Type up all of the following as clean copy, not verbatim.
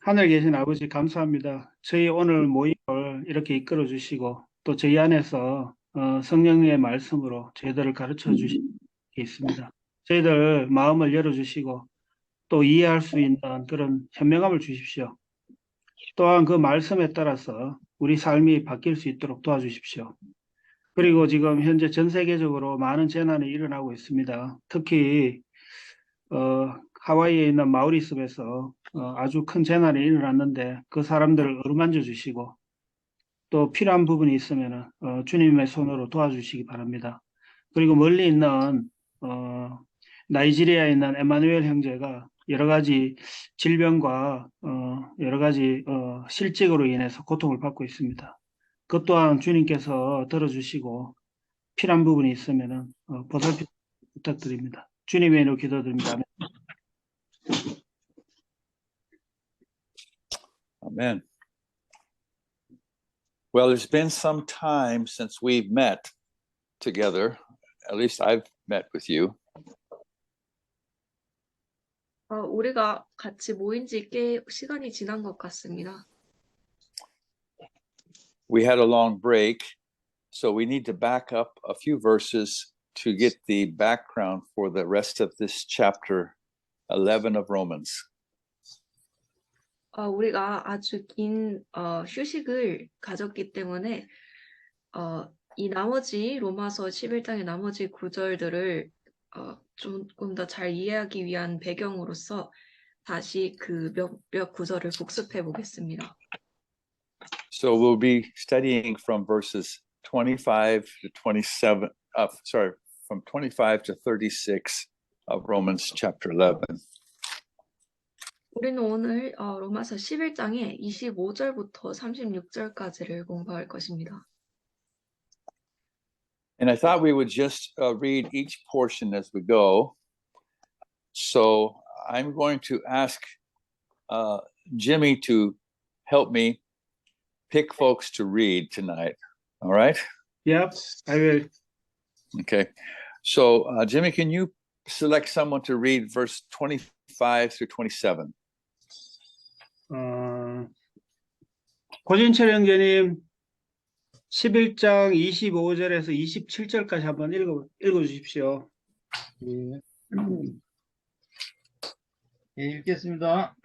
하늘에 계신 아버지 감사합니다. 저희 오늘 모임을 이렇게 이끌어 주시고 또 저희 안에서 성령의 말씀으로 저희들을 가르쳐 주시고 있습니다. 저희들 마음을 열어 주시고 또 이해할 수 있는 그런 현명함을 주십시오. 또한 그 말씀에 따라서 우리 삶이 바뀔 수 있도록 도와주십시오. 그리고 지금 현재 전 세계적으로 많은 재난이 일어나고 있습니다. 특히 하와이에 있는 마우리섬에서 아주 큰 재난이 일어났는데 그 사람들을 어루만져 주시고 또 필요한 부분이 있으면 주님의 손으로 도와주시기 바랍니다. 그리고 멀리 있는 나이지리아에 있는 에마누엘 형제가 여러 가지 질병과 여러 가지 실직으로 인해서 고통을 받고 있습니다. 그것 또한 주님께서 들어주시고 필요한 부분이 있으면 보살펴 부탁드립니다. 주님의 이름으로 기도드립니다. 아멘. Amen. Well, there's been some time since we've met together. At least I've met with you. 우리가 같이 모인 지 꽤 시간이 지난 것 같습니다. We had a long break, so we need to back up a few verses to get the background for the rest of this chapter 11 of Romans. 우리가 아주 긴 휴식을 가졌기 때문에 이 나머지 로마서 11장의 나머지 구절들을 조금 더 잘 이해하기 위한 배경으로서 다시 그 몇 구절을 복습해 보겠습니다. So we'll be studying from verses 25 to 27, from 25 to 36 of Romans chapter 11. 우리는 오늘 로마서 11장의 25절부터 36절까지를 공부할 것입니다. And I thought we would just read each portion as we go. So I'm going to ask Jimmy to help me pick folks to read tonight. All right? Yep, I will. Okay. So Jimmy, can you select someone to read verse 25 through 27? 고진철 형제님 11장 25절에서 27절까지 한번 읽어 주십시오. 예. 예, 읽겠습니다.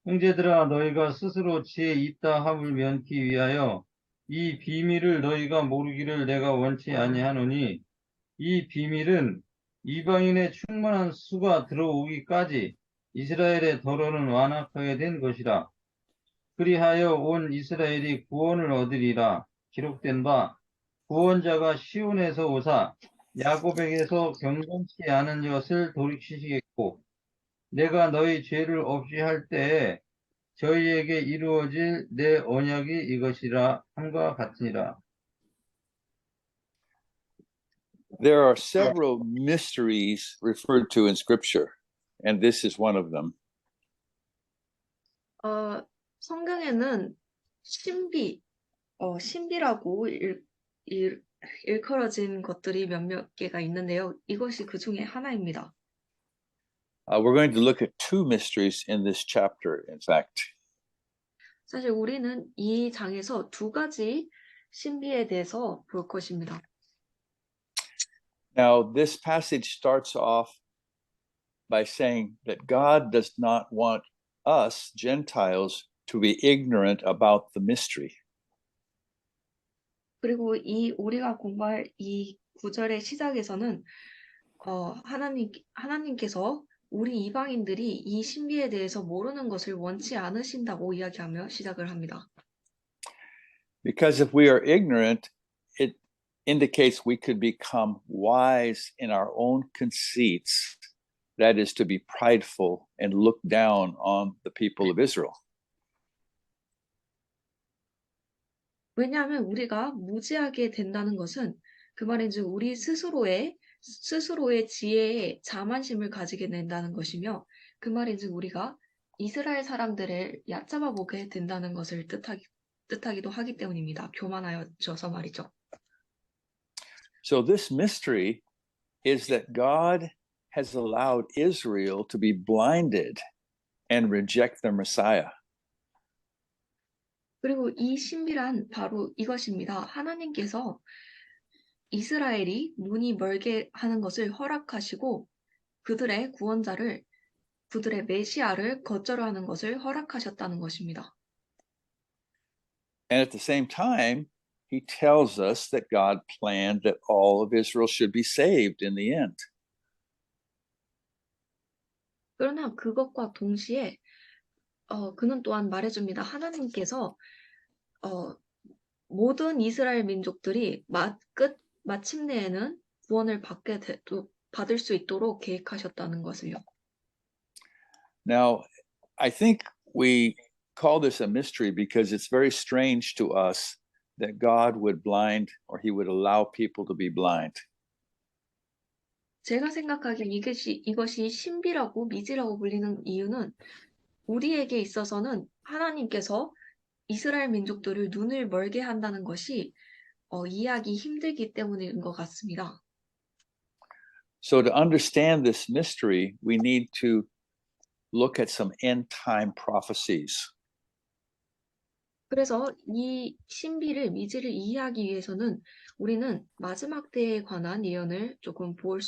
형제들아, 너희가 스스로 지혜 있다 함을 면키 위하여 이 비밀을 너희가 모르기를 내가 원치 아니하노니, 이 비밀은 이방인의 충만한 수가 들어오기까지 이스라엘의 더러는 완악하게 된 것이라. 그리하여 온 이스라엘이 구원을 얻으리라. 기록된 바 구원자가 시온에서 오사 야곱에게서 경건치 않은 것을 돌이키시겠고, 내가 너희 죄를 없이 할 때에 저희에게 이루어질 내 언약이 이것이라 함과 같으니라. There are several mysteries referred to in Scripture, and this is one of them. 성경에는 신비라고 일컬어진 것들이 몇몇 개가 있는데요. 이것이 그 중에 하나입니다. We're going to look at two mysteries in this chapter, in fact. 사실 우리는 이 장에서 두 가지 신비에 대해서 볼 것입니다. Now, this passage starts off by saying that God does not want us, Gentiles, to be ignorant about the mystery. 그리고 우리가 공부할 이 구절의 시작에서는 하나님께서 우리 이방인들이 이 신비에 대해서 모르는 것을 원치 않으신다고 이야기하며 시작을 합니다. Because if we are ignorant, it indicates we could become wise in our own conceits, that is, to be prideful and look down on the people of Israel. 왜냐하면 우리가 무지하게 된다는 것은 그 말인즉 우리 스스로의 지혜에 자만심을 가지게 된다는 것이며, 그 말인즉 우리가 이스라엘 사람들을 얕잡아 보게 된다는 것을 뜻하기도 하기 때문입니다. 교만하여져서 말이죠. So this mystery is that God has allowed Israel to be blinded and reject their Messiah. 그리고 이 신비란 바로 이것입니다. 하나님께서 이스라엘이 눈이 멀게 하는 것을 허락하시고 그들의 구원자를, 그들의 메시아를 거절하는 것을 허락하셨다는 것입니다. And at the same time, he tells us that God planned that all of Israel should be saved in the end. 그러나 그것과 동시에 그는 또한 말해줍니다. 하나님께서 모든 이스라엘 민족들이 마침내에는 구원을 받을 수 있도록 계획하셨다는 것을요. Now, I think we call this a mystery because it's very strange to us that God would blind or he would allow people to be blind. 제가 생각하기엔 이것이 신비라고 미지라고 불리는 이유는 우리에게 있어서는 하나님께서 이스라엘 민족들을 눈을 멀게 한다는 것이 이해하기 힘들기 때문인 것 같습니다. So to understand this mystery, we need to look at some end time prophecies. 그래서 이 신비를, 미지를 이해하기 위해서는 우리는 마지막 때에 관한 예언을 조금 볼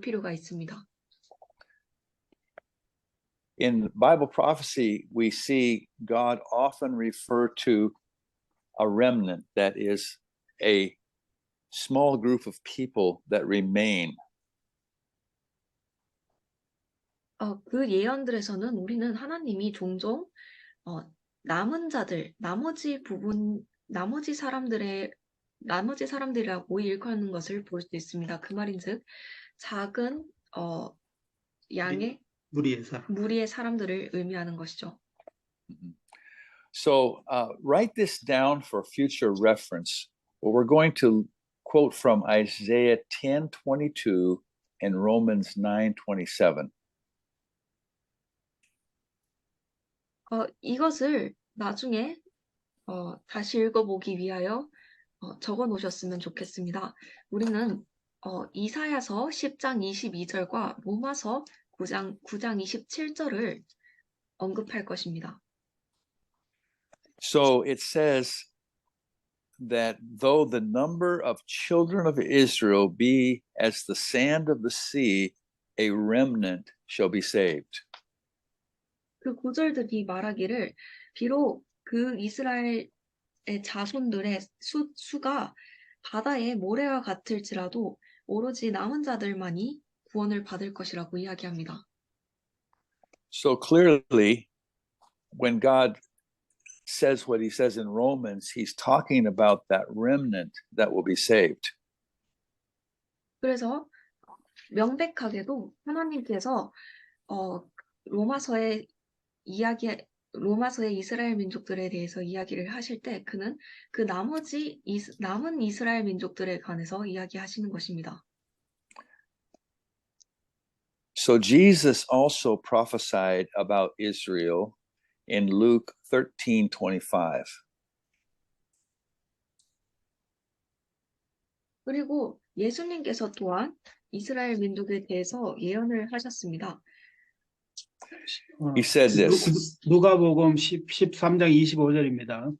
필요가 있습니다. In Bible prophecy, we see God often refer to a remnant, that is a small group of people that remain. 그 예언들에서는 우리는 하나님이 종종 남은 자들, 나머지 사람들이라고 일컫는 것을 볼 수 있습니다. 그 말인즉 작은 양의 무리의 사람들을 의미하는 것이죠. So write this down for future reference. Well, we're going to quote from Isaiah 10:22 and Romans 9:27. 이것을 나중에 다시 읽어보기 위하여 적어 놓으셨으면 좋겠습니다. 우리는 이사야서 10장 22절과 로마서 9장 27절을 언급할 것입니다. So it says that though the number of children of Israel be as the sand of the sea, a remnant shall be saved. 그 구절들이 말하기를 비록 그 이스라엘의 자손들의 수가 바다의 모래와 같을지라도 오로지 남은 자들만이 구원을 받을 것이라고 이야기합니다. So clearly, when God says what he says in Romans, he's talking about that remnant that will be saved. 그래서 명백하게도 하나님께서 로마서의 이스라엘 민족들에 대해서 이야기를 하실 때 그는 그 남은 이스라엘 민족들에 관해서 이야기하시는 것입니다. So Jesus also prophesied about Israel in Luke 13:25. 그리고 예수님께서 또한 이스라엘 민족에 대해서 예언을 하셨습니다. He said this. 누가복음 13장 25절입니다.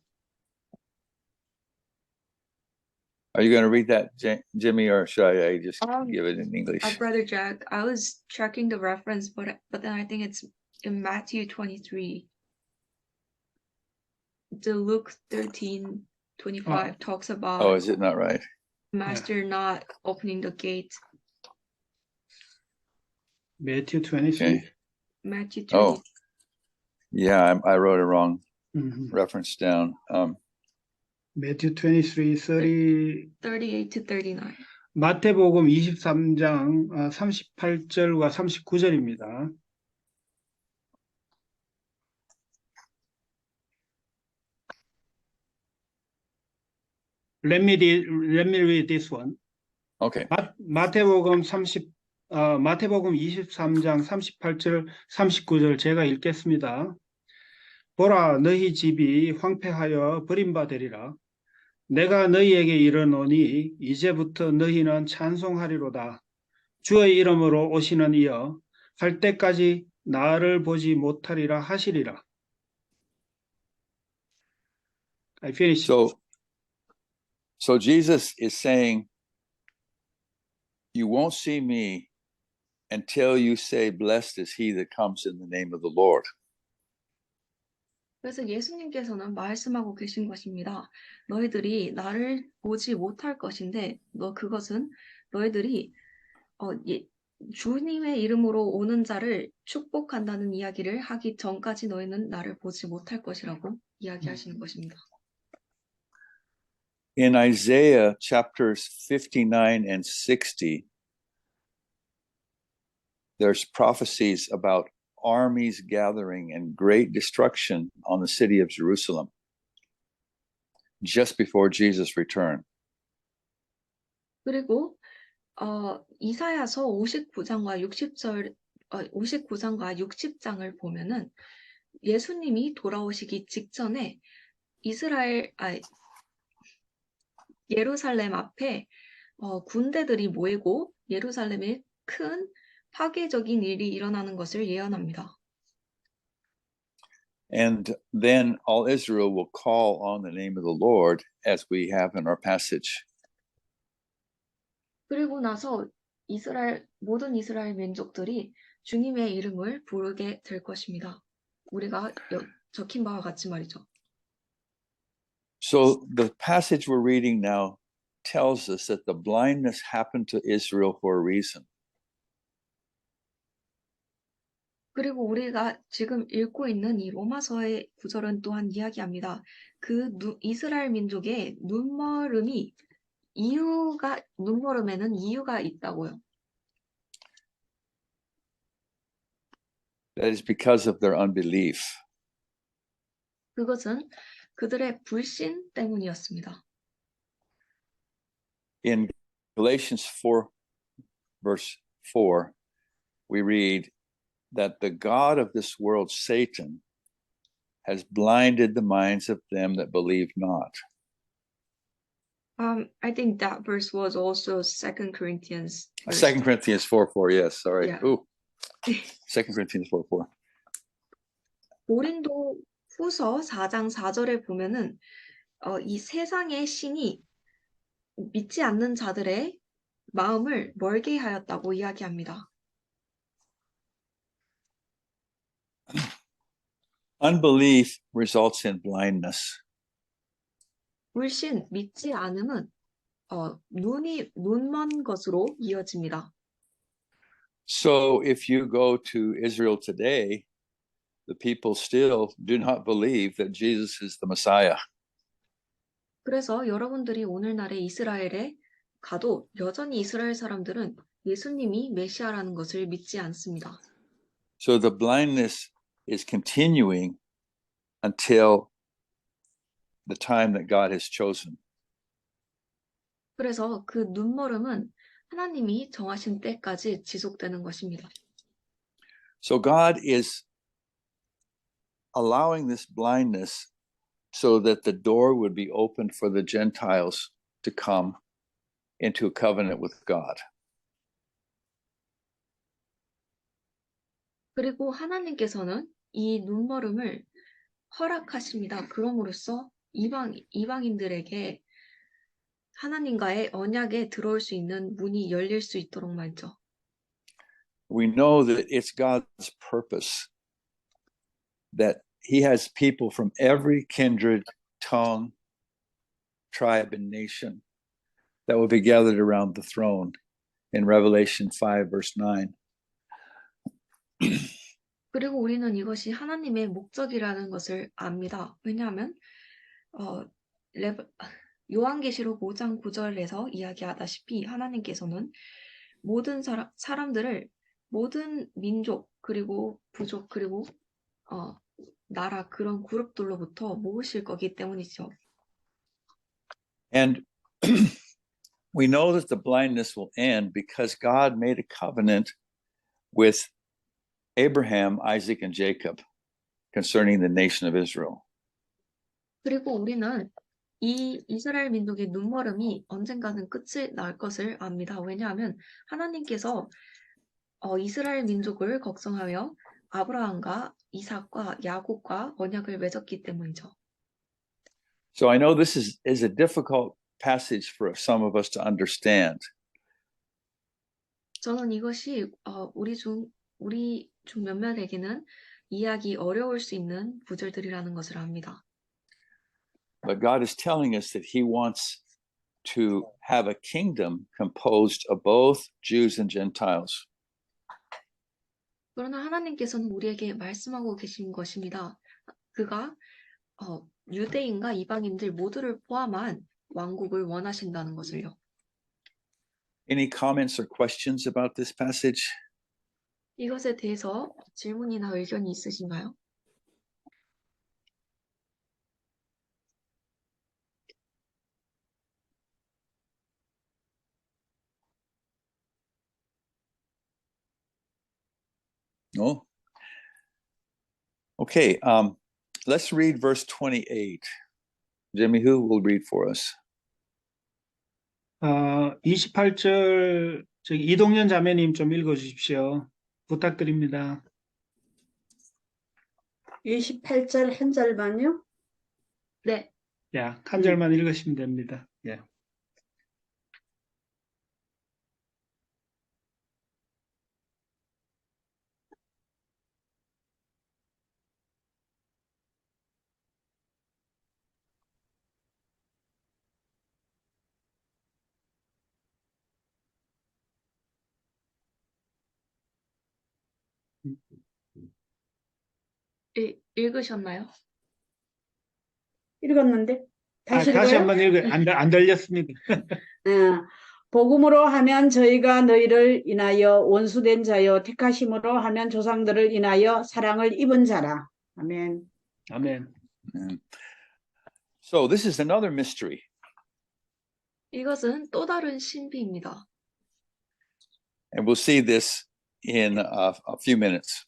Are you going to read that, Jimmy, or should I just give it in English? Brother Jack, I was checking the reference, but then I think it's in Matthew 23. The Luke 13:25 talks about Oh, is it not right? Master not opening the gate. Matthew 23. Okay. Matthew 20. Oh, yeah, I wrote a wrong Mhm. reference down. Matthew 23, 30. 38 to 39. 마태복음 23장 38절과 39절입니다. Let me read this one. Okay. 마태복음 23장 38절 39절 제가 읽겠습니다. 보라, 너희 집이 황폐하여 버림받으리라. 내가 너희에게 이르노니 이제부터 너희는 찬송하리로다. 주의 이름으로 오시는 이여 할 때까지 나를 보지 못하리라 하시리라. I finished. So Jesus is saying, you won't see me until you say, blessed is he that comes in the name of the Lord. 그래서 예수님께서는 말씀하고 계신 것입니다. 너희들이 나를 보지 못할 것인데 그것은 너희들이 주님의 이름으로 오는 자를 축복한다는 이야기를 하기 전까지 너희는 나를 보지 못할 것이라고 이야기하시는 것입니다. In Isaiah chapters 59 and 60, there's prophecies about armies gathering and great destruction on the city of Jerusalem just before Jesus' return. 그리고 이사야서 59장과 60장을 보면은 예수님이 돌아오시기 직전에 예루살렘 앞에 군대들이 모이고 예루살렘에 큰 파괴적인 일이 일어나는 것을 예언합니다. And then all Israel will call on the name of the Lord, as we have in our passage. 그리고 나서 모든 이스라엘 민족들이 주님의 이름을 부르게 될 것입니다. 우리가 적힌 바와 같이 말이죠. So the passage we're reading now tells us that the blindness happened to Israel for a reason. 그리고 우리가 지금 읽고 있는 이 로마서의 구절은 또한 이야기합니다. 이스라엘 민족의 눈멀음에는 이유가 있다고요. That is because of their unbelief. 그것은 그들의 불신 때문이었습니다. In Galatians 4, verse 4, we read that the God of this world, Satan, has blinded the minds of them that believe not. I think that verse was also 2 Corinthians. 2 Corinthians 4:4, yes, sorry. Yeah. Ooh. 2 Corinthians 4:4. 고린도 후서 4장 4절에 보면은 이 세상의 신이 믿지 않는 자들의 마음을 멀게 하였다고 이야기합니다. Unbelief results in blindness. 불신, 믿지 않음은 눈먼 것으로 이어집니다. So if you go to Israel today, the people still do not believe that Jesus is the Messiah. 그래서 여러분들이 오늘날의 이스라엘에 가도 여전히 이스라엘 사람들은 예수님이 메시아라는 것을 믿지 않습니다. So the blindness is continuing until the time that God has chosen. 그래서 그 눈멀음은 하나님이 정하신 때까지 지속되는 것입니다. So God is allowing this blindness so that the door would be opened for the Gentiles to come into a covenant with God. 그리고 하나님께서는 이 눈멀음을 허락하십니다. 그럼으로써 이방인들에게 하나님과의 언약에 들어올 수 있는 문이 열릴 수 있도록 말이죠. We know that it's God's purpose that he has people from every kindred, tongue, tribe, and nation that will be gathered around the throne in Revelation 5, verse 9. 그리고 우리는 이것이 하나님의 목적이라는 것을 압니다. 왜냐하면 요한계시록 5장 9절에서 이야기하다시피 하나님께서는 모든 사람들을 모든 민족 그리고 부족 그리고 나라 그런 그룹들로부터 모으실 거기 때문이죠. And we know that the blindness will end because God made a covenant with Abraham, Isaac, and Jacob concerning the nation of Israel. 그리고 우리는 이 이스라엘 민족의 눈멀음이 언젠가는 끝이 날 것을 압니다. 왜냐하면 하나님께서 이스라엘 민족을 걱정하여 아브라함과 이삭과 야곱과 언약을 맺었기 때문이죠. So I know this is a difficult passage for some of us to understand. 저는 이것이 우리 중 몇몇에게는 이해하기 어려울 수 있는 구절들이라는 것을 압니다. But God is telling us that He wants to have a kingdom composed of both Jews and Gentiles. 그러나 하나님께서는 우리에게 말씀하고 계신 것입니다. 그가 유대인과 이방인들 모두를 포함한 왕국을 원하신다는 것을요. Any comments or questions about this passage? 이것에 대해서 질문이나 의견이 있으신가요? No? Okay, let's read verse 28. Jimmy, who will read for us? 28절 이동현 자매님 좀 읽어주십시오. 부탁드립니다. 28절 한 절만요? 네, 야, 한 절만 읽으시면 됩니다. 예. 읽으셨나요? 읽었는데 다시 다시 읽어요? 한번 읽어요. 안 들렸습니다. 복음으로 하면 저희가 너희를 인하여 원수된 자요 택하심으로 하면 조상들을 인하여 사랑을 입은 자라. 아멘. 아멘. So this is another mystery. 이것은 또 다른 신비입니다. And we'll see this in a few minutes.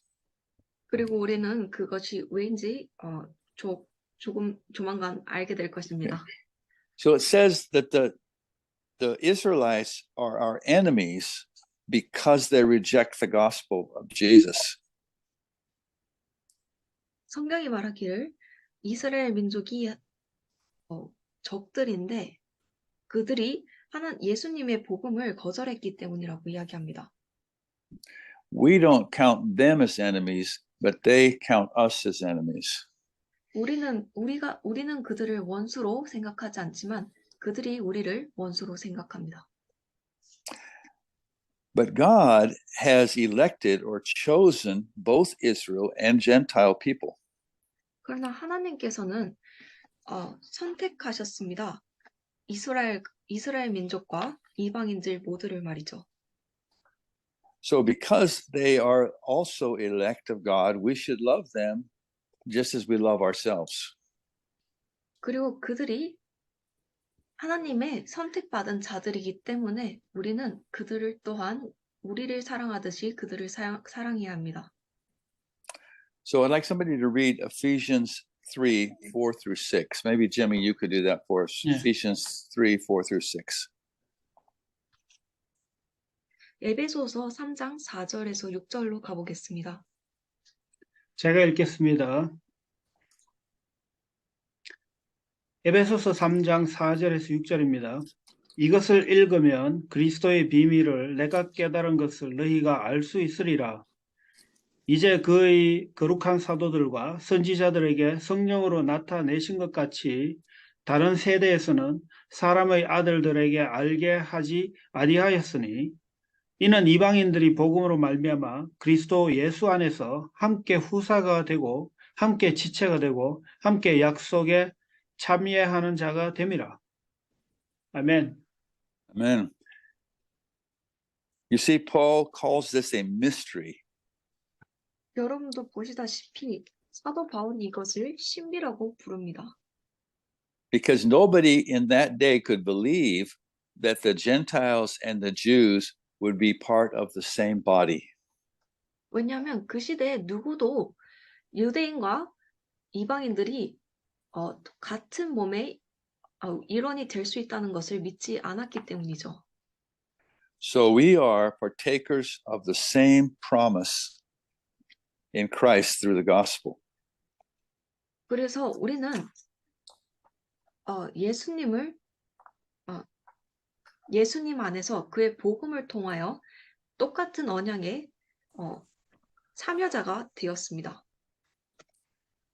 그리고 우리는 그것이 왜인지 조만간 알게 될 것입니다. So it says that the Israelites are our enemies because they reject the gospel of Jesus. 성경이 말하기를 이스라엘 민족이 적들인데 그들이 예수님의 복음을 거절했기 때문이라고 이야기합니다. We don't count them as enemies, but they count us as enemies. 우리는 그들을 원수로 생각하지 않지만 그들이 우리를 원수로 생각합니다. But God has elected or chosen both Israel and Gentile people. 그러나 하나님께서는 선택하셨습니다. 이스라엘 민족과 이방인들 모두를 말이죠. So because they are also elect of God, we should love them just as we love ourselves. 그리고 그들이 하나님의 선택받은 자들이기 때문에 우리는 그들을 또한 우리를 사랑하듯이 그들을 사랑해야 합니다. So I'd like somebody to read Ephesians 3, 4 through 6. Maybe Jimmy, you could do that for us. Yeah. Ephesians 3, 4 through 6. 에베소서 3장 4절에서 6절로 가보겠습니다. 제가 읽겠습니다. 에베소서 3장 4절에서 6절입니다. 이것을 읽으면 그리스도의 비밀을 내가 깨달은 것을 너희가 알 수 있으리라. 이제 그의 거룩한 사도들과 선지자들에게 성령으로 나타내신 것 같이 다른 세대에서는 사람의 아들들에게 알게 하지 아니하였으니 이는 이방인들이 복음으로 말미암아 그리스도 예수 안에서 함께 후사가 되고 함께 지체가 되고 함께 약속에 참여하는 자가 됨이라. 아멘. Amen. You see, Paul calls this a mystery. 여러분도 보시다시피 사도 바울은 이것을 신비라고 부릅니다. Because nobody in that day could believe that the Gentiles and the Jews would be part of the same body. 왜냐하면 그 시대에 누구도 유대인과 이방인들이 같은 몸의 일원이 될 수 있다는 것을 믿지 않았기 때문이죠. So we are partakers of the same promise in Christ through the gospel. 그래서 우리는 예수님 안에서 그의 복음을 통하여 똑같은 언약의 참여자가 되었습니다.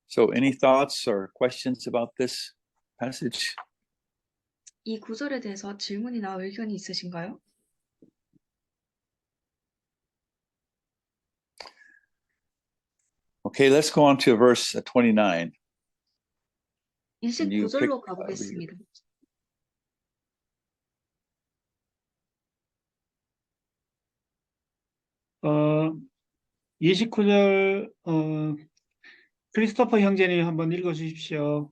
So, any thoughts or questions about this passage? 이 구절에 대해서 질문이나 의견이 있으신가요? Okay, let's go on to verse 29. Can you pick, 29절로 가보겠습니다. 어, 29절 크리스토퍼 형제님 한번 읽어 주십시오.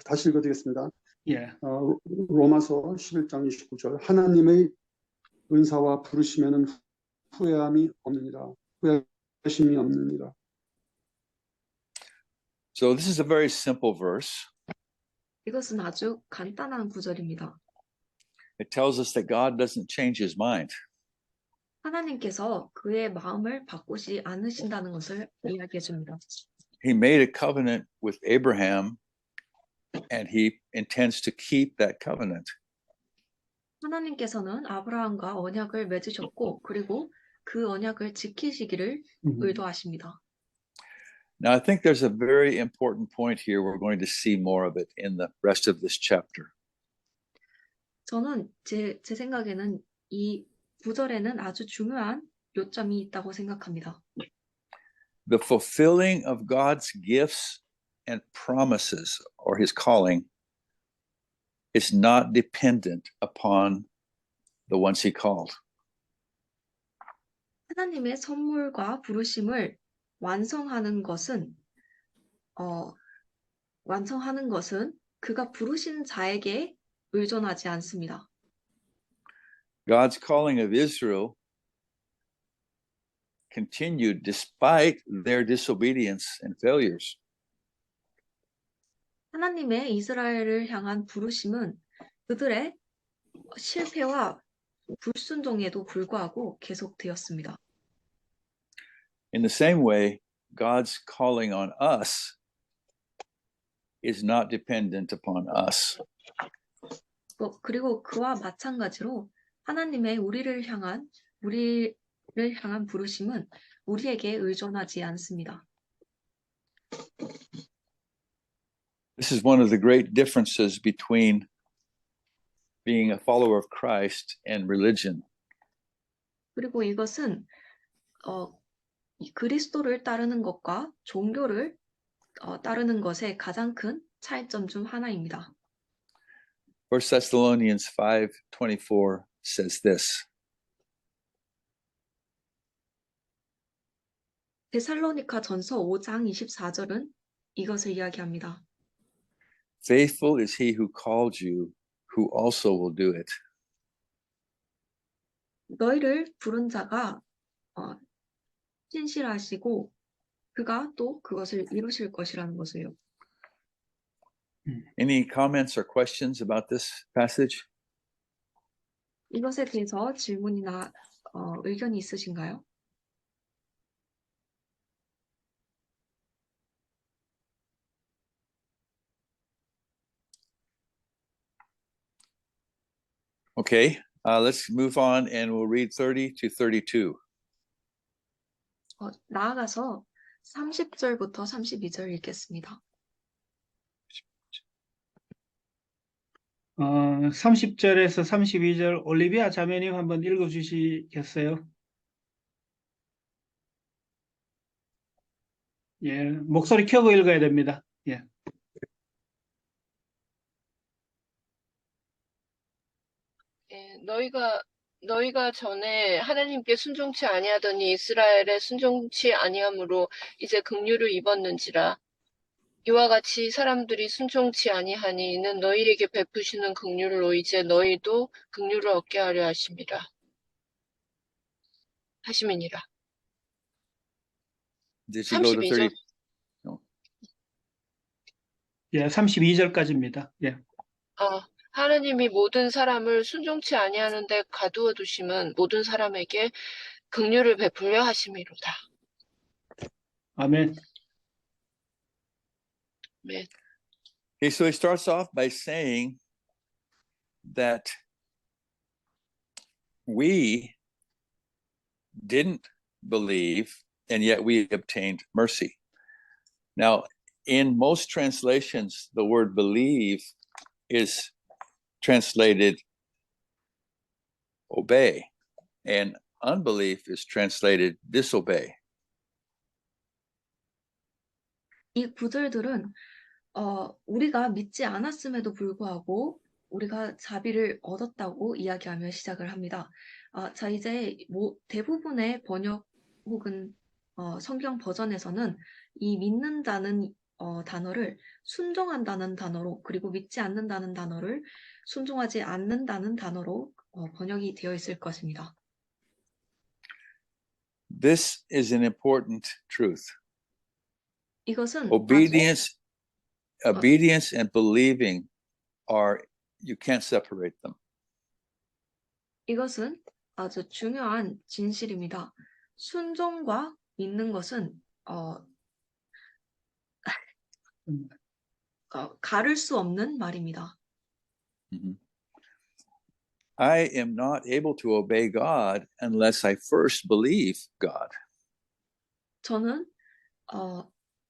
다시 읽어드리겠습니다. 예. 로마서 11장 29절 하나님의 은사와 부르심에는 후회함이 없느니라. 후회심이 없느니라. So, this is a very simple verse. 이것은 아주 간단한 구절입니다. It tells us that God doesn't change his mind. 하나님께서 그의 마음을 바꾸지 않으신다는 것을 이야기해 줍니다. He made a covenant with Abraham, and he intends to keep that covenant. 하나님께서는 아브라함과 언약을 맺으셨고 그리고 그 언약을 지키시기를 의도하십니다. Now, I think there's a very important point here. We're going to see more of it in the rest of this chapter. 저는 제 생각에는 이 구절에는 아주 중요한 요점이 있다고 생각합니다. The fulfilling of God's gifts and promises, or his calling, is not dependent upon the ones he called. 하나님의 선물과 부르심을 완성하는 것은 그가 부르신 자에게 의존하지 않습니다. God's calling of Israel continued despite their disobedience and failures. 하나님의 이스라엘을 향한 부르심은 그들의 실패와 불순종에도 불구하고 계속되었습니다. In the same way, God's calling on us is not dependent upon us. 그리고 그와 마찬가지로 하나님의 우리를 향한 부르심은 우리에게 의존하지 않습니다. This is one of the great differences between being a follower of Christ and religion. 그리고 이것은 이 그리스도를 따르는 것과 종교를 따르는 것의 가장 큰 차이점 중 하나입니다. 1 Thessalonians 5:24 says this. 데살로니가 전서 5장 24절은 이것을 이야기합니다. Faithful is he who called you, who also will do it. 너희를 부른 자가 신실하시고 그가 또 그것을 이루실 것이라는 것을요. Any comments or questions about this passage? 이것에 대해서 질문이나 의견이 있으신가요? Okay, let's move on and we'll read 30 to 32. 나아가서 30절부터 32절 읽겠습니다. 30절에서 32절 올리비아 자매님 한번 읽어 주시겠어요? 예, 목소리 켜고 읽어야 됩니다. 예. 예, 너희가 전에 하나님께 순종치 아니하더니 이스라엘에 순종치 아니함으로 이제 긍휼을 입었는지라. 이와 같이 사람들이 순종치 아니하니 이는 너희에게 베푸시는 긍휼로 이제 너희도 긍휼을 얻게 하려 하심이니라. Did you go to 32절. 30? No. 예, 32절까지입니다. 예. 하나님이 모든 사람을 순종치 아니하는데 가두어 두심은 모든 사람에게 긍휼을 베풀려 하심이로다. 아멘. 네. Okay, so he starts off by saying that we didn't believe and yet we obtained mercy. Now, in most translations, the word believe is translated obey, and unbelief is translated disobey. 이 구절들은 우리가 믿지 않았음에도 불구하고 우리가 자비를 얻었다고 이야기하며 시작을 합니다. 자, 이제 대부분의 번역 혹은 성경 버전에서는 이 믿는다는 단어를 순종한다는 단어로, 그리고 믿지 않는다는 단어를 순종하지 않는다는 단어로 번역이 되어 있을 것입니다. This is an important truth. 이것은 Obedience and believing you can't separate them. 이것은 아주 중요한 진실입니다. 순종과 믿는 것은 가를 수 없는 말입니다. Mhm. I am not able to obey God unless I first believe God. 저는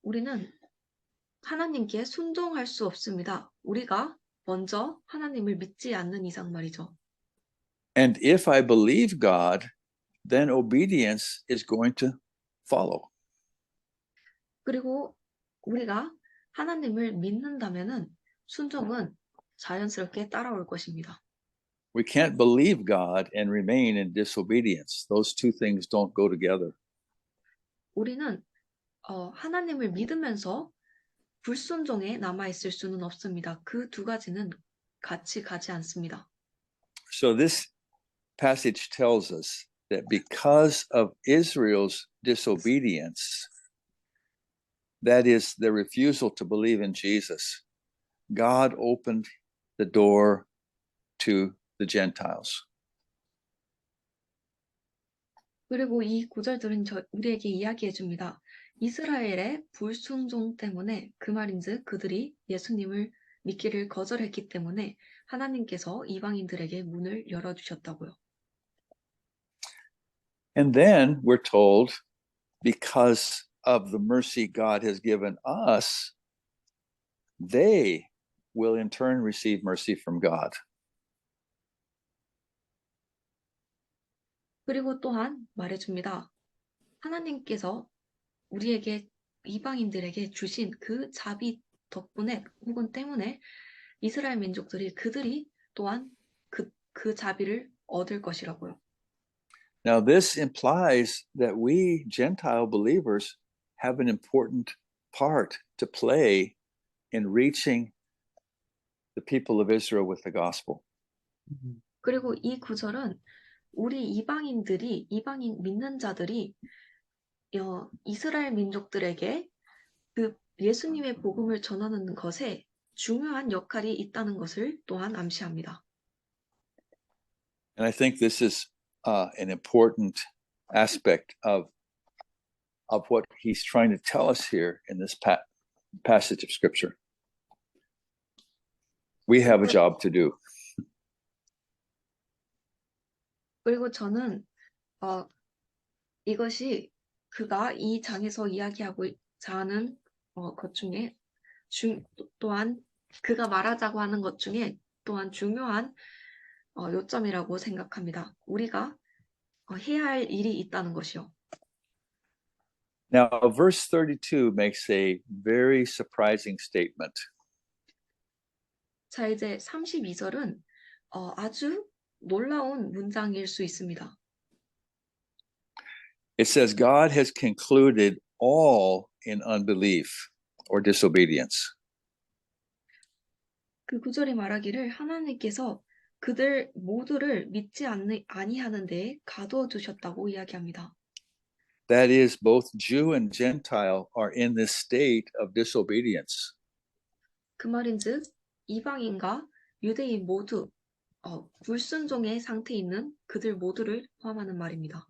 우리는 하나님께 순종할 수 없습니다. 우리가 먼저 하나님을 믿지 않는 이상 말이죠. And if I believe God, then obedience is going to follow. 그리고 우리가 하나님을 믿는다면은 순종은 자연스럽게 따라올 것입니다. We can't believe God and remain in disobedience. Those two things don't go together. 우리는 하나님을 믿으면서 불순종에 남아있을 수는 없습니다. 그 두 가지는 같이 가지 않습니다. So this passage tells us that because of Israel's disobedience, that is, their refusal to believe in Jesus, God opened the door to the Gentiles. 그리고 이 구절들은 우리에게 이야기해 줍니다. 이스라엘의 불순종 때문에, 그 말인즉 그들이 예수님을 믿기를 거절했기 때문에 하나님께서 이방인들에게 문을 열어주셨다고요. And then we're told, because of the mercy God has given us, they will in turn receive mercy from God. 그리고 또한 말해줍니다. 하나님께서 우리에게, 이방인들에게 주신 그 자비 덕분에 혹은 때문에 이스라엘 민족들이, 그들이 또한 그 자비를 얻을 것이라고요. Now, this implies that we Gentile believers have an important part to play in reaching the people of Israel with the gospel. 그리고 이 구절은 우리 이방인 믿는 자들이 이스라엘 민족들에게 그 예수님의 복음을 전하는 것에 중요한 역할이 있다는 것을 또한 암시합니다. And I think this is an important aspect of what he's trying to tell us here in this passage of Scripture. We have a job to do. 그리고 저는 이것이 그가 이 장에서 이야기하고자 하는 것 중에 또한 그가 말하자고 하는 것 중에 또한 중요한 요점이라고 생각합니다. 우리가 해야 할 일이 있다는 것이요. Now, verse 32 makes a very surprising statement. 자, 이제 32절은 아주 놀라운 문장일 수 있습니다. It says, God has concluded all in unbelief or disobedience. 그 구절이 말하기를 하나님께서 그들 모두를 믿지 아니하는 데에 가두어 두셨다고 이야기합니다. That is, both Jew and Gentile are in this state of disobedience. 그 말인즉 이방인과 유대인 모두 불순종의 상태에 있는 그들 모두를 포함하는 말입니다.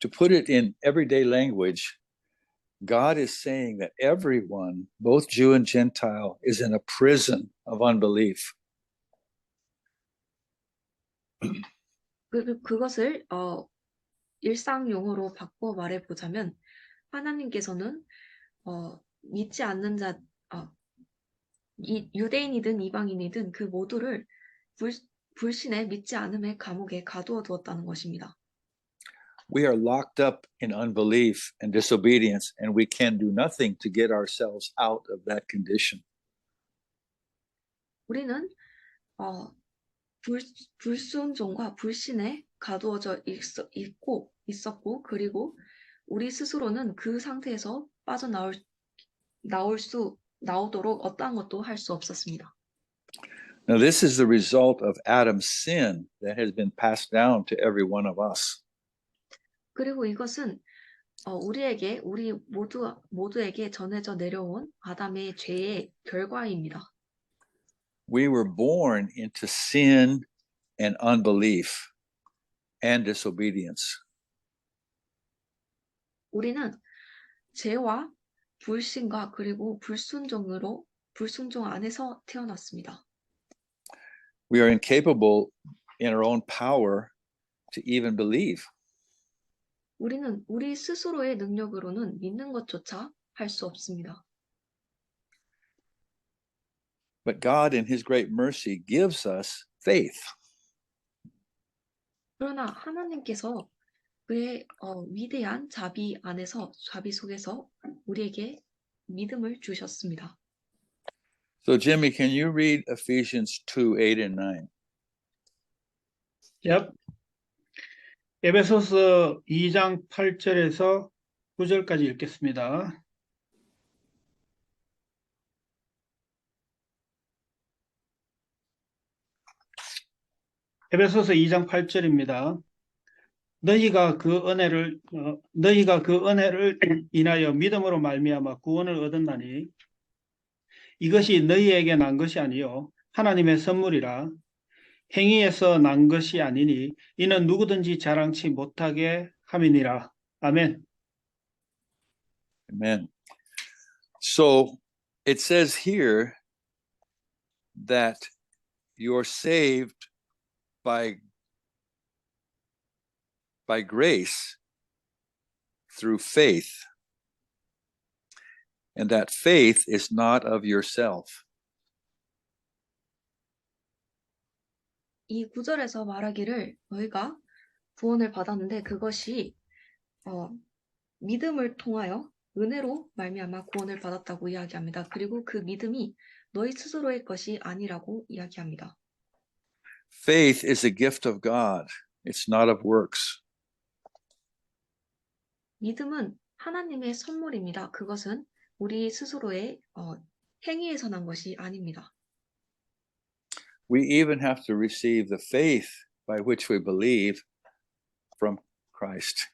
To put it in everyday language, God is saying that everyone, both Jew and Gentile, is in a prison of unbelief. 그것을 일상 용어로 바꿔 말해 보자면 하나님께서는 믿지 않는 자, 유대인이든 이방인이든 그 모두를 불신에 믿지 않음의 감옥에 가두어 두었다는 것입니다. We are locked up in unbelief and disobedience, and we can do nothing to get ourselves out of that condition. 우리는 불순종과 불신에 가두어져 있었고 그리고 우리 스스로는 그 상태에서 나오도록 어떠한 것도 할 수 없었습니다. Now, this is the result of Adam's sin that has been passed down to every one of us. 그리고 이것은 우리 모두에게 전해져 내려온 아담의 죄의 결과입니다. We were born into sin and unbelief and disobedience. 우리는 죄와 불신과 그리고 불순종 안에서 태어났습니다. We are incapable in our own power to even believe. 우리는 우리 스스로의 능력으로는 믿는 것조차 할 수 없습니다. But God, in His great mercy, gives us faith. 그러나 하나님께서 그의 위대한 자비 속에서 우리에게 믿음을 주셨습니다. So, Jimmy, can you read Ephesians 2, 8 and 9? Yep. 에베소서 2장 8절에서 9절까지 읽겠습니다. 에베소서 2장 8절입니다. 너희가 그 은혜를 인하여 믿음으로 말미암아 구원을 얻었나니 이것이 너희에게 난 것이 아니요 하나님의 선물이라 행위에서 난 것이 아니니 이는 누구든지 자랑치 못하게 함이니라. 아멘. Amen. So, it says here that you're saved by grace through faith, and that faith is not of yourself. 이 구절에서 말하기를 너희가 구원을 받았는데 그것이 믿음을 통하여 은혜로 말미암아 구원을 받았다고 이야기합니다. 그리고 그 믿음이 너희 스스로의 것이 아니라고 이야기합니다. Faith is a gift of God. It's not of works. 믿음은 하나님의 선물입니다. 그것은 우리 스스로의 행위에서 난 것이 아닙니다. We even have to receive the faith by which we believe from Christ.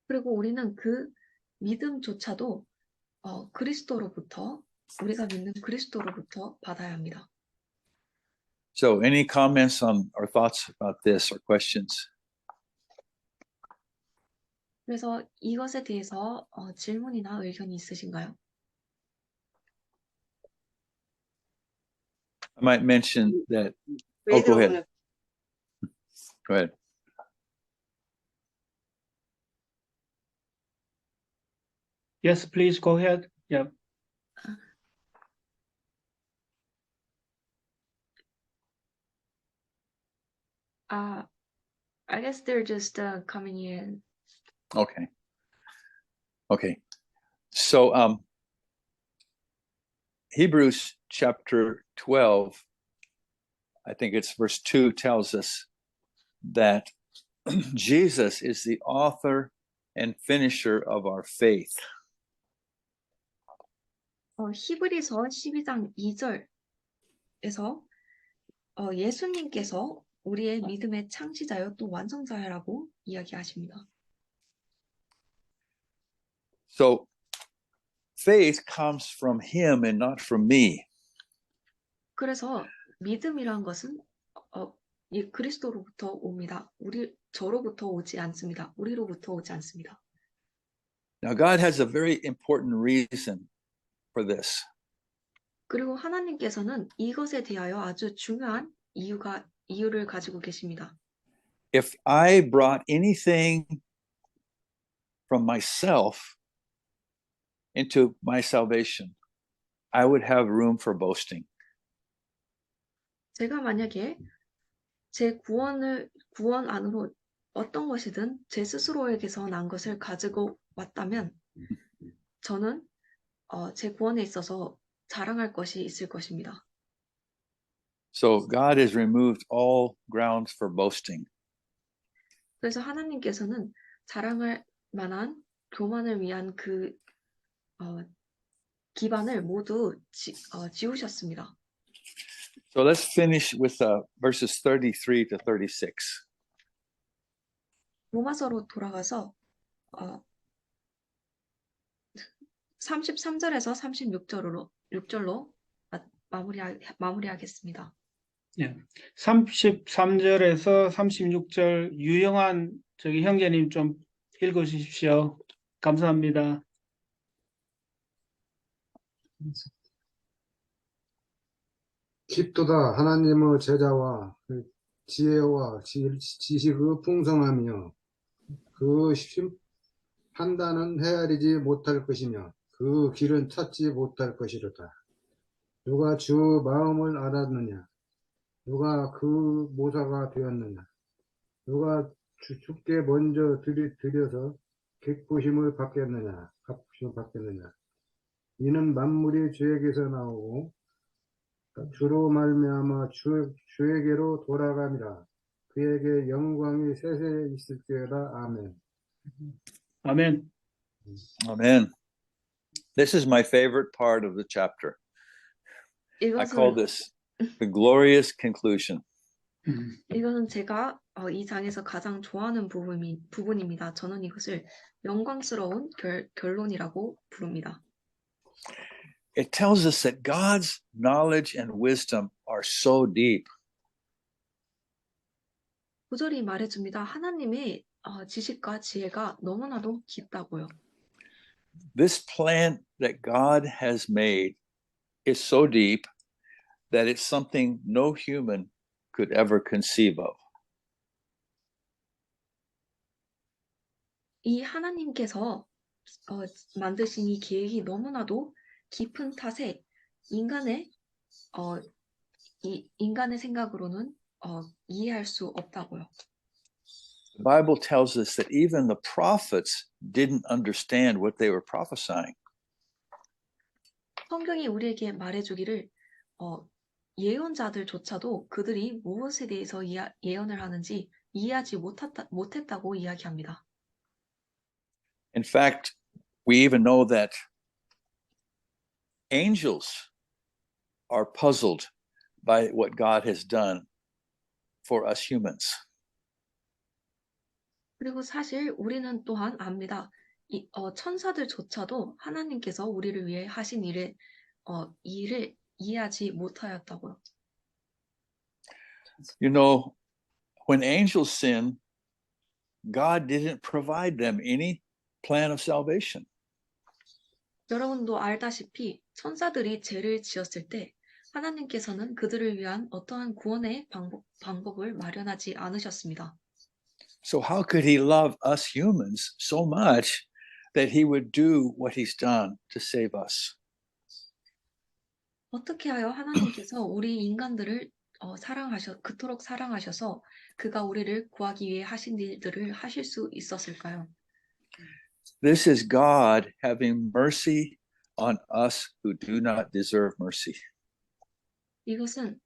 그리고 우리는 그 믿음조차도 우리가 믿는 그리스도로부터 받아야 합니다. So, any comments on our thoughts about this or questions? 그래서 이것에 대해서 질문이나 의견이 있으신가요? I might mention that. Oh, go ahead. Go ahead. Yes, please go ahead. Yep. I guess they're just coming in. Okay. So, Hebrews chapter 12, I think it's verse 2, tells us that Jesus is the author and finisher of our faith. 히브리서 12장 2절에서 예수님께서 우리의 믿음의 창시자요 또 완성자라고 이야기하십니다. So faith comes from him and not from me. 그래서 믿음이란 것은 이 그리스도로부터 옵니다. 저로부터 오지 않습니다. 우리로부터 오지 않습니다. Now, God has a very important reason for this. 그리고 하나님께서는 이것에 대하여 아주 중요한 이유를 가지고 계십니다. If I brought anything from myself into my salvation, I would have room for boasting. 제가 만약에 제 구원 안으로 어떤 것이든 제 스스로에게서 난 것을 가지고 왔다면 저는 제 구원에 있어서 자랑할 것이 있을 것입니다. So God has removed all grounds for boasting. 그래서 하나님께서는 자랑할 만한 교만을 위한 그 기반을 모두 지우셨습니다. So let's finish with verses 33 to 36. 로마서로 돌아가서 33절에서 36절로 마무리하겠습니다. 예. 33절에서 36절 유영한 형제님 좀 읽어 주십시오. 감사합니다. 깊도다 하나님의 제자와 지혜와 지식의 풍성하며 그 판단은 헤아리지 못할 것이며 그 길은 찾지 못할 것이로다. 누가 주 마음을 알았느냐? 누가 그 모사가 되었느냐? 누가 주께 먼저 들여서 갚으심을 받겠느냐? 이는 만물이 주에게서 나오고 주로 말미암아 주에게로 돌아감이라. 그에게 영광이 세세 있을지어다. 아멘. 아멘. Amen. This is my favorite part of the chapter. I call 이것은 this the glorious conclusion. 이것은 제가 이 장에서 가장 좋아하는 부분입니다. 저는 이것을 영광스러운 결론이라고 부릅니다. It tells us that God's knowledge and wisdom are so deep. 구절이 말해줍니다. 하나님의 지식과 지혜가 너무나도 깊다고요. This plan that God has made is so deep that it's something no human could ever conceive of. 이 하나님께서 만드신 이 계획이 너무나도 깊은 탓에 인간의 생각으로는 이해할 수 없다고요. The Bible tells us that even the prophets didn't understand what they were prophesying. 성경이 우리에게 말해주기를 예언자들조차도 그들이 무엇에 대해서 예언을 하는지 이해하지 못했다고 이야기합니다. In fact, we even know that angels are puzzled by what God has done for us humans. 그리고 사실 우리는 또한 압니다. 천사들조차도 하나님께서 우리를 위해 하신 일을 이해하지 못하였다고요. You know, when angels sin, God didn't provide them any plan of salvation. 여러분도 알다시피 천사들이 죄를 지었을 때 하나님께서는 그들을 위한 어떠한 구원의 방법을 마련하지 않으셨습니다. So how could he love us humans so much that he would do what he's done to save us? 어떻게 하여 하나님께서 우리 인간들을 그토록 사랑하셔서 그가 우리를 구하기 위해 하신 일들을 하실 수 있었을까요? This is God having mercy on us who do not deserve mercy. 이것은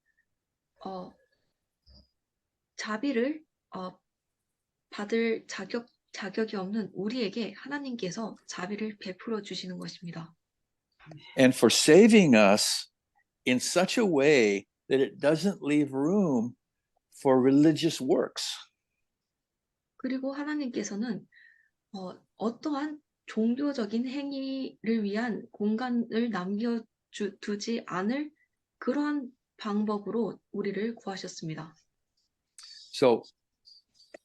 자비를 받을 자격이 없는 우리에게 하나님께서 자비를 베풀어 주시는 것입니다. And for saving us in such a way that it doesn't leave room for religious works. 그리고 하나님께서는 어떠한 종교적인 행위를 위한 공간을 남겨두지 않을 그러한 방법으로 우리를 구하셨습니다. So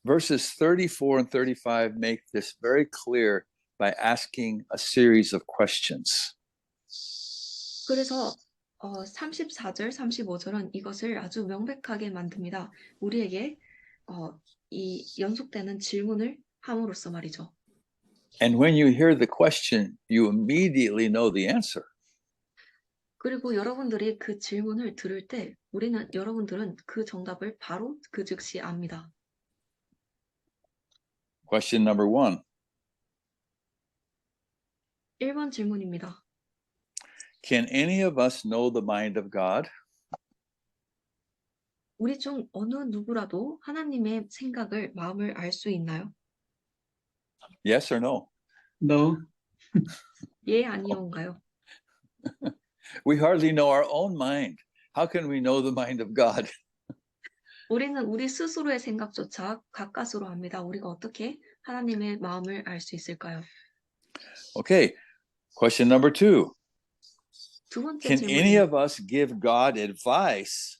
verses 34 and 35 make this very clear by asking a series of questions. 그래서 34절, 35절은 이것을 아주 명백하게 만듭니다. 우리에게 이 연속되는 질문을 함으로써 말이죠. And when you hear the question, you immediately know the answer. 그리고 여러분들이 그 질문을 들을 때 여러분들은 그 정답을 바로 그 즉시 압니다. Question number 1. 1번 질문입니다. Can any of us know the mind of God? 우리 중 어느 누구라도 하나님의 생각을, 마음을 알 수 있나요? Yes or no? No. 예, 아니요인가요? We hardly know our own mind. How can we know the mind of God? 우리는 우리 스스로의 생각조차 가까스로 합니다. 우리가 어떻게 하나님의 마음을 알 수 있을까요? Okay. Question number 2. 두 번째 Can any 질문입니다. of us give God advice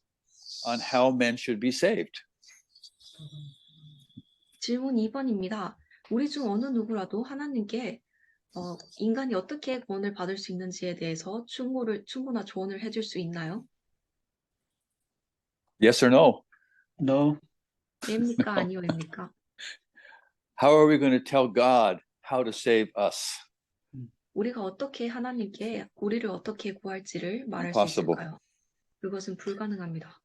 on how men should be saved? 질문 2번입니다. 우리 중 어느 누구라도 하나님께 인간이 어떻게 구원을 받을 수 있는지에 대해서 충고나 조언을 해줄 수 있나요? Yes or no? No. 예입니까? 아니요입니까? How are we going to tell God how to save us? 우리가 어떻게 하나님께 우리를 어떻게 구할지를 말할 수 Impossible. 있을까요? 그것은 불가능합니다.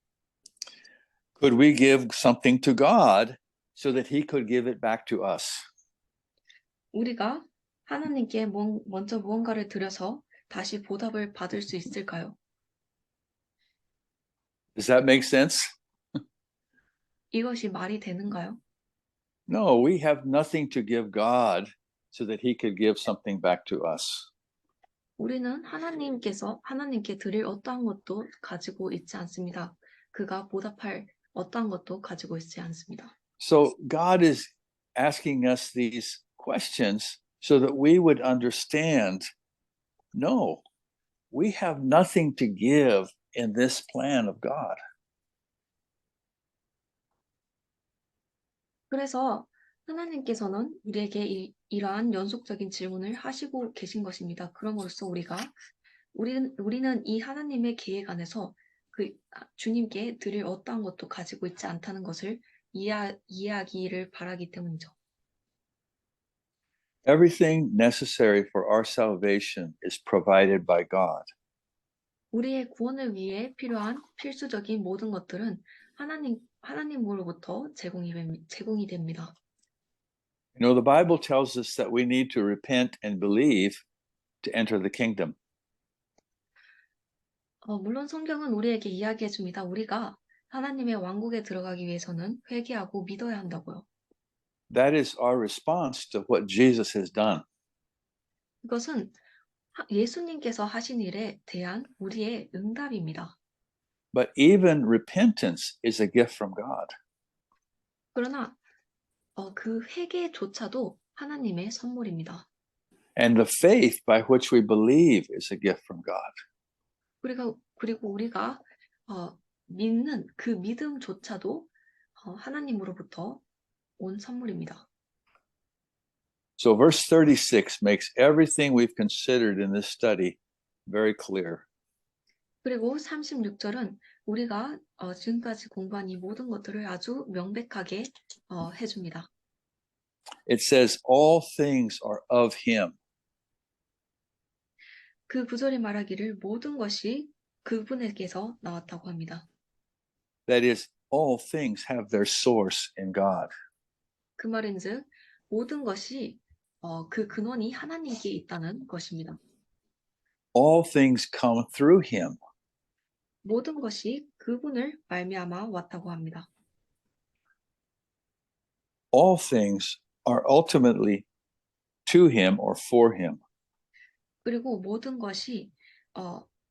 Could we give something to God so that he could give it back to us? 우리가 하나님께 먼저 무언가를 드려서 다시 보답을 받을 수 있을까요? Does that make sense? 이것이 말이 되는가요? No, we have nothing to give God so that he could give something back to us. 우리는 하나님께 드릴 어떠한 것도 가지고 있지 않습니다. 그가 보답할 어떠한 것도 가지고 있지 않습니다. So God is asking us these questions so that we would understand, no, we have nothing to give in this plan of God. 그래서 하나님께서는 우리에게 이러한 연속적인 질문을 하시고 계신 것입니다. 그럼으로써 우리는 이 하나님의 계획 안에서 주님께 드릴 어떠한 것도 가지고 있지 않다는 것을 이해하기를 바라기 때문이죠. Everything necessary for our salvation is provided by God. 우리의 구원을 위해 필요한 필수적인 모든 것들은 하나님으로부터 제공이 됩니다. You know, the Bible tells us that we need to repent and believe to enter the kingdom. 물론 성경은 우리에게 이야기해 줍니다. 우리가 하나님의 왕국에 들어가기 위해서는 회개하고 믿어야 한다고요. That is our response to what Jesus has done. 이것은 예수님께서 하신 일에 대한 우리의 응답입니다. But even repentance is a gift from God. 그러나 그 회개조차도 하나님의 선물입니다. And the faith by which we believe is a gift from God. 그리고 우리가 믿는 그 믿음조차도 하나님으로부터 온 선물입니다. So verse 36 makes everything we've considered in this study very clear. 그리고 36절은 우리가 지금까지 공부한 이 모든 것들을 아주 명백하게 해줍니다. It says all things are of him. 그 구절이 말하기를 모든 것이 그분에게서 나왔다고 합니다. That is, all things have their source in God. 그 말인즉 모든 것이 그 근원이 하나님께 있다는 것입니다. All things come through him. 모든 것이 그분을 말미암아 왔다고 합니다. All things are ultimately to him or for him. 그리고 모든 것이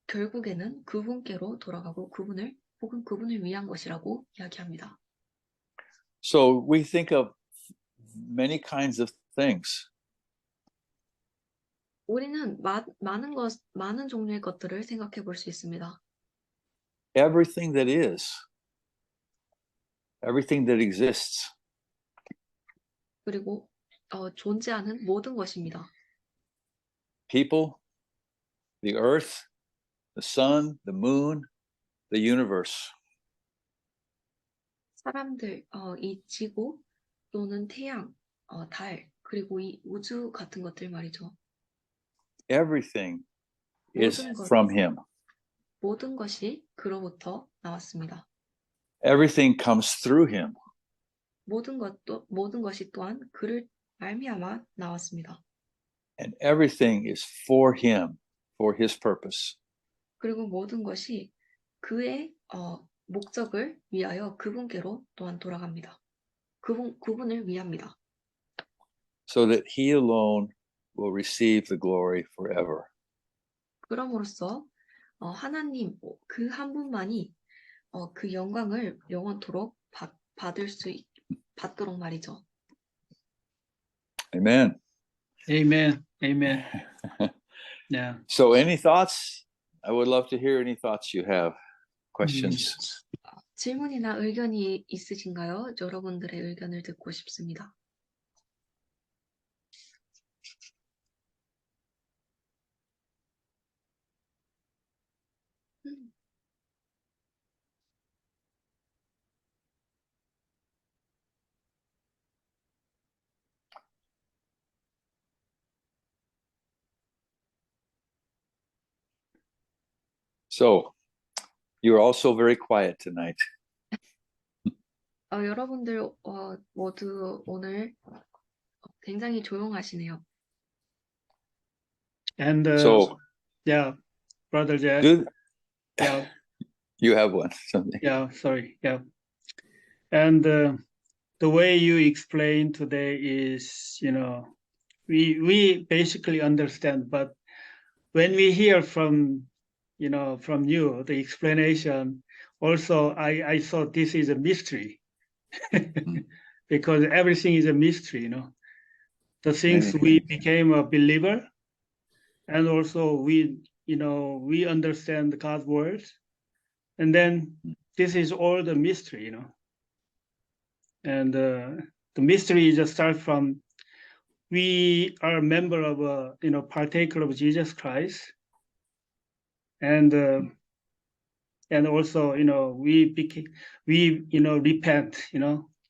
결국에는 그분께로 돌아가고 그분을 위한 것이라고 이야기합니다. So we think of many kinds of things. 우리는 많은 종류의 것들을 생각해 볼 수 있습니다. Everything that is, everything that exists. 그리고 존재하는 모든 것입니다. People, the earth, the sun, the moon, the universe. 사람들, 이 지구 또는 태양, 달, 그리고 이 우주 같은 것들 말이죠. Everything is 모든 것, from him. 모든 것이 그로부터 나왔습니다. Everything comes through him. 모든 것이 또한 그를 말미암아 나왔습니다. And everything is for him, for his purpose. 그리고 모든 것이 그의 목적을 위하여 그분께로 또한 돌아갑니다. 그분을 위합니다. So that he alone will receive the glory forever. 그럼으로써 하나님 그 한 분만이 그 영광을 영원토록 받도록 말이죠. Amen. Amen. Amen. Yeah. So any thoughts? I would love to hear any thoughts you have. Questions? 질문이나 의견이 있으신가요? 여러분들의 의견을 듣고 싶습니다. So you're also very quiet tonight. 여러분들 모두 오늘 굉장히 조용하시네요. And So yeah, Brother Jack. do Yeah. you have one? Something. Yeah, sorry. Yeah. And the way you explain today is, we basically understand, but when we hear from you, the explanation, also I thought this is a mystery because everything is a mystery, The things we became a believer, and also we understand God's words, and then this is all the mystery, And the mystery just start from we are a member of partaker of Jesus Christ, and also we repent.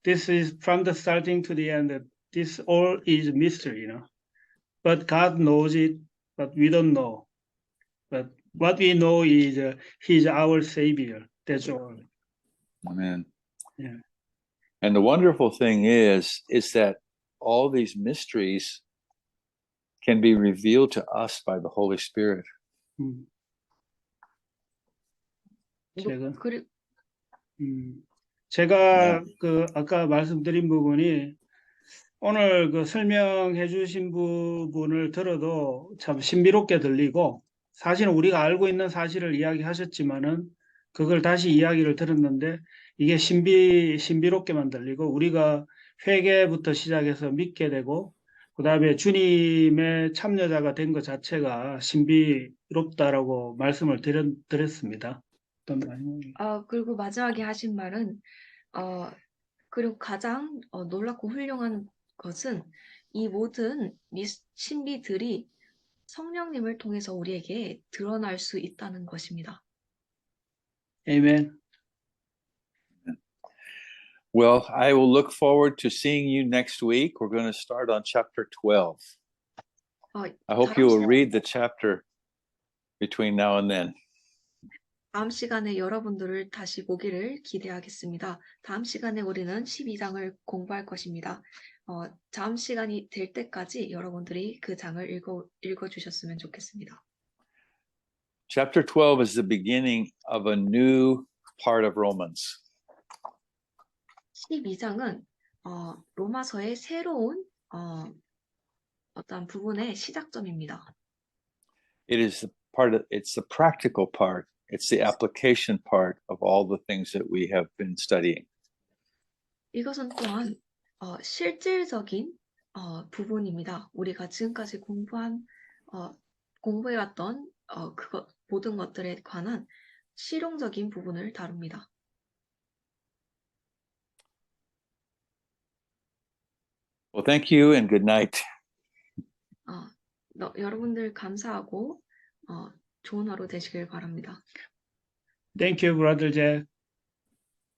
This is from the starting to the end. This all is mystery. But God knows it, but we don't know. But what we know is He's our Savior. That's all. Amen. Yeah. And the wonderful thing is that all these mysteries can be revealed to us by the Holy Spirit. 제가 아까 말씀드린 부분이 오늘 그 설명해 주신 부분을 들어도 참 신비롭게 들리고, 사실은 우리가 알고 있는 사실을 이야기하셨지만은 그걸 다시 이야기를 들었는데 이게 신비롭게만 들리고, 우리가 회개부터 시작해서 믿게 되고 그다음에 주님의 참여자가 된 것 자체가 신비롭다라고 말씀을 드렸습니다. 그리고 마지막에 하신 말은 그리고 가장 놀랍고 훌륭한 것은 이 모든 신비들이 성령님을 통해서 우리에게 드러날 수 있다는 것입니다. Amen. Well, I will look forward to seeing you next week. We're going to start on chapter 12. I hope you will read the chapter between now and then. 다음 시간에 여러분들을 다시 보기를 기대하겠습니다. 다음 시간에 우리는 12장을 공부할 것입니다. 다음 시간이 될 때까지 여러분들이 그 장을 읽어주셨으면 좋겠습니다. Chapter 12 is the beginning of a new part of Romans. 12장은 로마서의 새로운 어떤 부분의 시작점입니다. It's the practical part. It's the application part of all the things that we have been studying. 이것은 또한 실질적인 부분입니다. 우리가 지금까지 공부해왔던 모든 것들에 관한 실용적인 부분을 다룹니다. Well, thank you and good night. 여러분들 감사하고 좋은 하루 되시길 바랍니다. Thank you, Brother Jack.